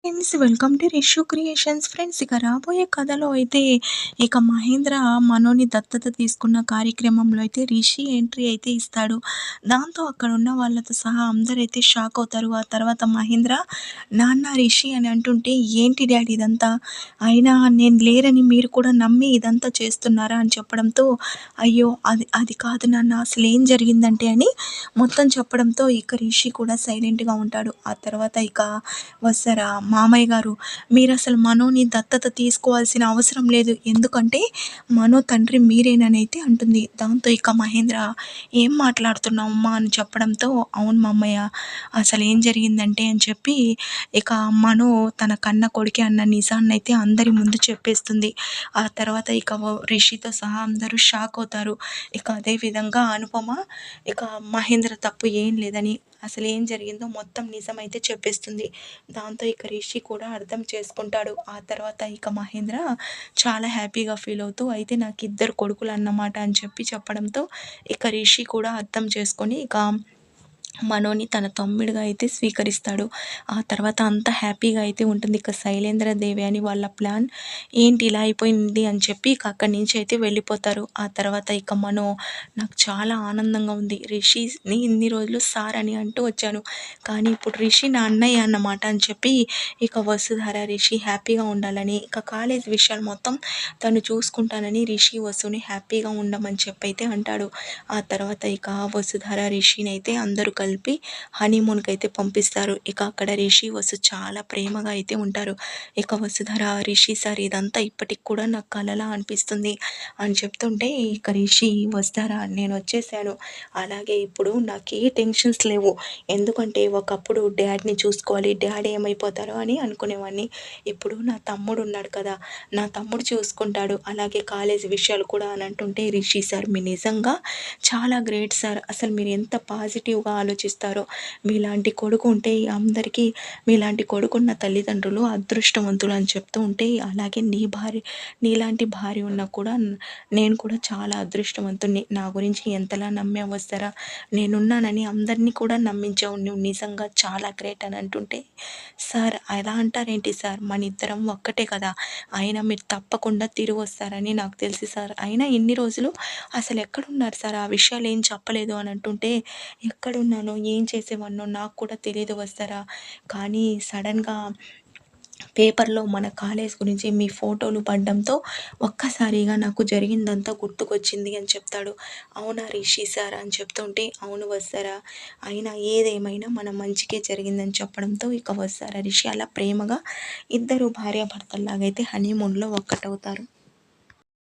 Friends, welcome to Rishu creations. Friends, ఇక రాబోయే కథలో అయితే ఇక మహేంద్ర మనోని దత్తత తీసుకున్న కార్యక్రమంలో అయితే రిషి ఎంట్రీ అయితే ఇస్తాడు. దాంతో అక్కడ ఉన్న వాళ్ళతో సహా అందరైతే షాక్ అవుతారు. ఆ తర్వాత మహేంద్ర నాన్న రిషి అని అంటుంటే, ఏంటి డాడీ ఇదంతా, అయినా నేను లేరని మీరు కూడా నమ్మి ఇదంతా చేస్తున్నారా అని చెప్పడంతో, అయ్యో అది అది కాదు నాన్న, అసలు ఏం జరిగిందంటే అని మొత్తం చెప్పడంతో ఇక రిషి కూడా సైలెంట్గా ఉంటాడు. ఆ తర్వాత ఇక వస్తారా మామయ్య గారు, మీరసలు మనోని దత్తత తీసుకోవాల్సిన అవసరం లేదు. ఎందుకంటే మనో తండ్రి మీరేననైతే అంటుంది. దాంతో ఇక మహేంద్ర, ఏం మాట్లాడుతున్నావమ్మా అని చెప్పడంతో, అవును మామయ్య, అసలేం జరిగిందంటే అని చెప్పి ఇక మనో తన కన్న కొడుకే అన్న నిజాన్నయితే అందరి ముందు చెప్పేస్తుంది. ఆ తర్వాత ఇక రిషితో సహా అందరూ షాక్ అవుతారు. ఇక అదే విధంగా అనుపమ ఇక మహేంద్ర తప్పు ఏం లేదని, అసలు ఏం జరిగిందో మొత్తం నిజమైతే చెప్పేస్తుంది. దాంతో ఇక రిషి కూడా అర్థం చేసుకుంటాడు. ఆ తర్వాత ఇక మహేంద్ర చాలా హ్యాపీగా ఫీల్ అవుతూ, అయితే నాకు ఇద్దరు కొడుకులు అన్నమాట అని చెప్పి చెప్పడంతో ఇక రిషి కూడా అర్థం చేసుకొని ఇక మనోని తన తమ్ముడిగా అయితే స్వీకరిస్తాడు. ఆ తర్వాత అంతా హ్యాపీగా అయితే ఉంటుంది. ఇక శైలేంద్ర దేవి అని వాళ్ళ ప్లాన్ ఏంటి ఇలా అయిపోయింది అని చెప్పి ఇక అక్కడి నుంచి అయితే వెళ్ళిపోతారు. ఆ తర్వాత ఇక మనో, నాకు చాలా ఆనందంగా ఉంది, రిషిని ఇన్ని రోజులు సార్ అని అంటూ వచ్చాను, కానీ ఇప్పుడు రిషి నా అన్నయ్య అన్నమాట అని చెప్పి ఇక వసుధర రిషి హ్యాపీగా ఉండాలని, ఇక కాలేజ్ విషయాలు మొత్తం తను చూసుకుంటానని రిషి వసుని హ్యాపీగా ఉండమని చెప్పైతే అంటాడు. ఆ తర్వాత ఇక వసుధర రిషిని అయితే అందరూ కలిపి హనీమూన్‌కి అయితే పంపిస్తారు. ఇక అక్కడ రిషి, వసు చాలా ప్రేమగా అయితే ఉంటారు. ఇక వసుధర, రిషి సార్ ఇదంతా ఇప్పటికి కూడా నాకు కలలా అనిపిస్తుంది అని చెప్తుంటే, ఇక రిషి, వసుధర నేనొచ్చేసాను. అలాగే ఇప్పుడు నాకే టెన్షన్స్ లేవు. ఎందుకంటే ఒకప్పుడు డ్యాడ్‌ని చూసుకోవాలి, డ్యాడ్ ఏమైపోతారో అని అనుకునేవాడిని. ఇప్పుడు నా తమ్ముడు ఉన్నాడు కదా, నా తమ్ముడు చూసుకుంటాడు. అలాగే కాలేజీ విషయాలు కూడా అని అంటుంటే, రిషి సార్ మీరు నిజంగా చాలా గ్రేట్ సార్. అసలు మీరు ఎంత పాజిటివ్‌గా ఆలోచిస్తారో. మీలాంటి కొడుకు ఉంటే అందరికీ, మీలాంటి కొడుకున్న తల్లిదండ్రులు అదృష్టవంతులు అని చెప్తూ ఉంటే, అలాగే నీలాంటి భార్య ఉన్నా కూడా నేను కూడా చాలా అదృష్టవంతుడిని. నా గురించి ఎంతలా నమ్మావు వస్తారా, నేనున్నానని అందరినీ కూడా నమ్మించావు. నువ్వు నిజంగా చాలా గ్రేట్ అని అంటుంటే, సార్ అలా అంటారేంటి సార్, మనిద్దరం ఒక్కటే కదా, అయినా మీరు తప్పకుండా తిరిగొస్తారని నాకు తెలుసు సార్. అయినా ఇన్ని రోజులు అసలు ఎక్కడున్నారు సార్, ఆ విషయాలు ఏం చెప్పలేదు అని అంటుంటే, ఎక్కడున్నానో ఏం చేసేవాడినో నాకు కూడా తెలియదు వస్తారా, కానీ సడన్గా పేపర్లో మన కాలేజ్ గురించి మీ ఫోటోలు పడడంతో ఒక్కసారిగా నాకు జరిగిందంతా గుర్తుకొచ్చింది అని చెప్తాడు. అవునా రిషి సార్ అని చెప్తుంటే, అవును వస్తారా, అయినా ఏదేమైనా మన మంచికే జరిగిందని చెప్పడంతో ఇక వస్తారా రిషి అలా ప్రేమగా ఇద్దరు భార్యాభర్తల్లాగైతే హనీమూన్లో ఒక్కటవుతారు.